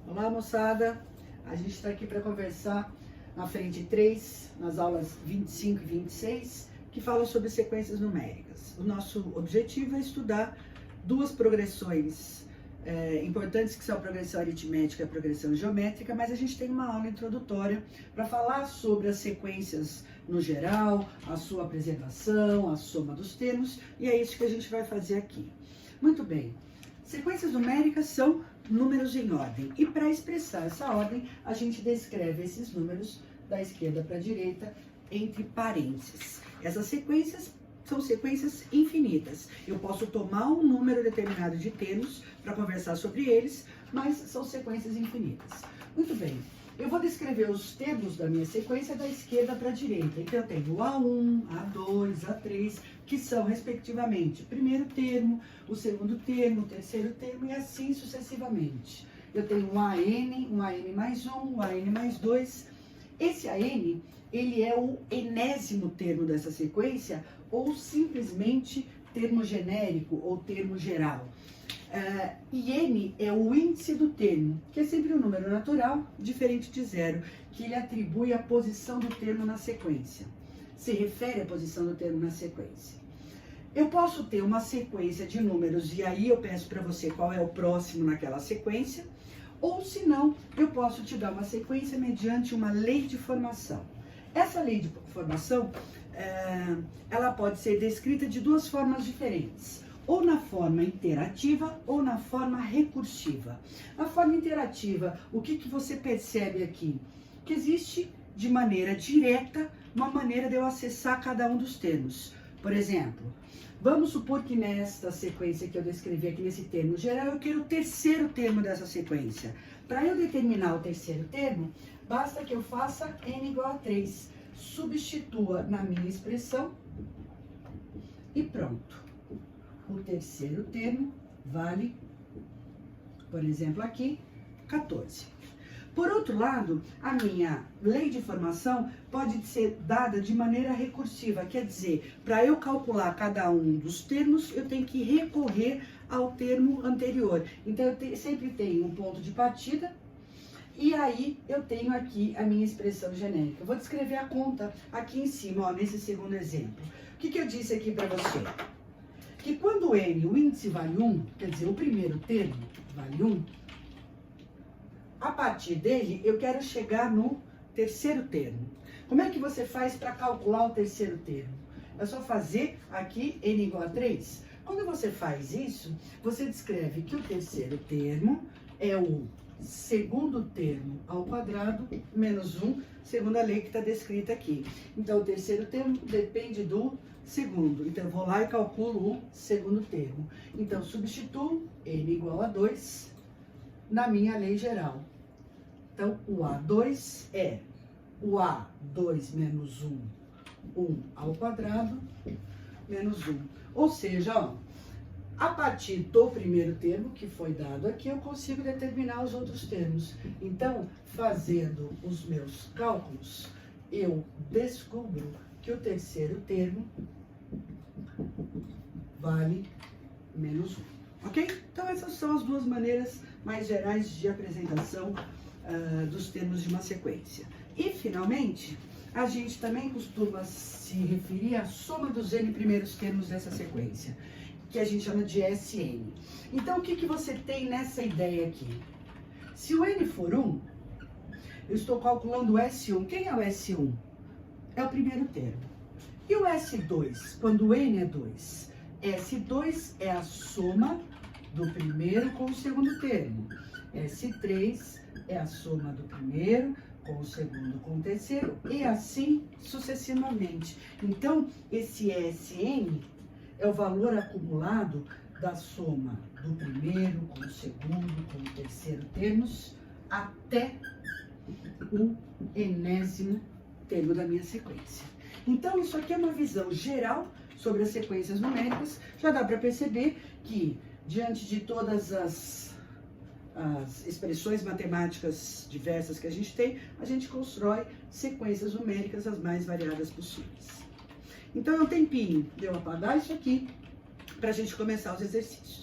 Olá, moçada! A gente está aqui para conversar na frente 3, nas aulas 25 e 26, que falam sobre sequências numéricas. O nosso objetivo é estudar duas progressões importantes, que são a progressão aritmética e a progressão geométrica, mas a gente tem uma aula introdutória para falar sobre as sequências no geral, a sua preservação, a soma dos termos, e é isso que a gente vai fazer aqui. Muito bem. Sequências numéricas são números em ordem, e para expressar essa ordem, a gente descreve esses números da esquerda para a direita entre parênteses. Essas sequências são sequências infinitas. Eu posso tomar um número determinado de termos para conversar sobre eles, mas são sequências infinitas. Muito bem, eu vou descrever os termos da minha sequência da esquerda para a direita. Então eu tenho o A1, A2, A3, que são, respectivamente, o primeiro termo, o segundo termo, o terceiro termo e assim sucessivamente. Eu tenho um AN mais 1, um AN mais 2. Esse AN, ele é o enésimo termo dessa sequência ou simplesmente termo genérico ou termo geral. E N é o índice do termo, que é sempre um número natural, diferente de zero, que ele atribui a posição do termo na sequência. Se refere à posição do termo na sequência. Eu posso ter uma sequência de números, e aí eu peço para você qual é o próximo naquela sequência, ou se não, eu posso te dar uma sequência mediante uma lei de formação. Essa lei de formação, ela pode ser descrita de duas formas diferentes. Ou na forma interativa ou na forma recursiva. Na forma interativa, o que você percebe aqui? Que existe de maneira direta uma maneira de eu acessar cada um dos termos. Por exemplo, vamos supor que nesta sequência que eu descrevi aqui nesse termo geral, eu quero o terceiro termo dessa sequência. Para eu determinar o terceiro termo, basta que eu faça n igual a 3. Substitua na minha expressão e pronto. O terceiro termo vale, por exemplo, aqui, 14. Por outro lado, a minha lei de formação pode ser dada de maneira recursiva, quer dizer, para eu calcular cada um dos termos, eu tenho que recorrer ao termo anterior. Então, eu sempre tenho um ponto de partida, e aí eu tenho aqui a minha expressão genérica. Eu vou descrever a conta aqui em cima, ó, nesse segundo exemplo. O que eu disse aqui para você? Que quando N, o índice vale 1, quer dizer, o primeiro termo vale 1, a partir dele eu quero chegar no terceiro termo. Como é que você faz para calcular o terceiro termo? É só fazer aqui N igual a 3. Quando você faz isso, você descreve que o terceiro termo é o segundo termo ao quadrado menos 1, segundo a lei que está descrita aqui. Então, o terceiro termo depende do segundo. Então, eu vou lá e calculo o segundo termo. Então, substituo N igual a 2 na minha lei geral. Então, o A2 é o A2 menos 1, 1 ao quadrado, menos 1. Ou seja, ó, a partir do primeiro termo que foi dado aqui, eu consigo determinar os outros termos. Então, fazendo os meus cálculos, eu descubro que o terceiro termo vale menos 1. Ok? Então, essas são as duas maneiras mais gerais de apresentação dos termos de uma sequência. E, finalmente, a gente também costuma se referir à soma dos n primeiros termos dessa sequência, que a gente chama de SN. Então, o que você tem nessa ideia aqui? Se o n for 1, eu estou calculando o S1. Quem é o S1? É o primeiro termo. E o S2, quando o n é 2? S2 é a soma do primeiro com o segundo termo. S3 é a soma do primeiro com o segundo com o terceiro e assim sucessivamente. Então, esse SN é o valor acumulado da soma do primeiro com o segundo com o terceiro termos até o enésimo termo da minha sequência. Então, isso aqui é uma visão geral sobre as sequências numéricas. Já dá para perceber que, diante de todas as expressões matemáticas diversas que a gente tem, a gente constrói sequências numéricas as mais variadas possíveis. Então, é um tempinho de eu apagar isso aqui para a gente começar os exercícios.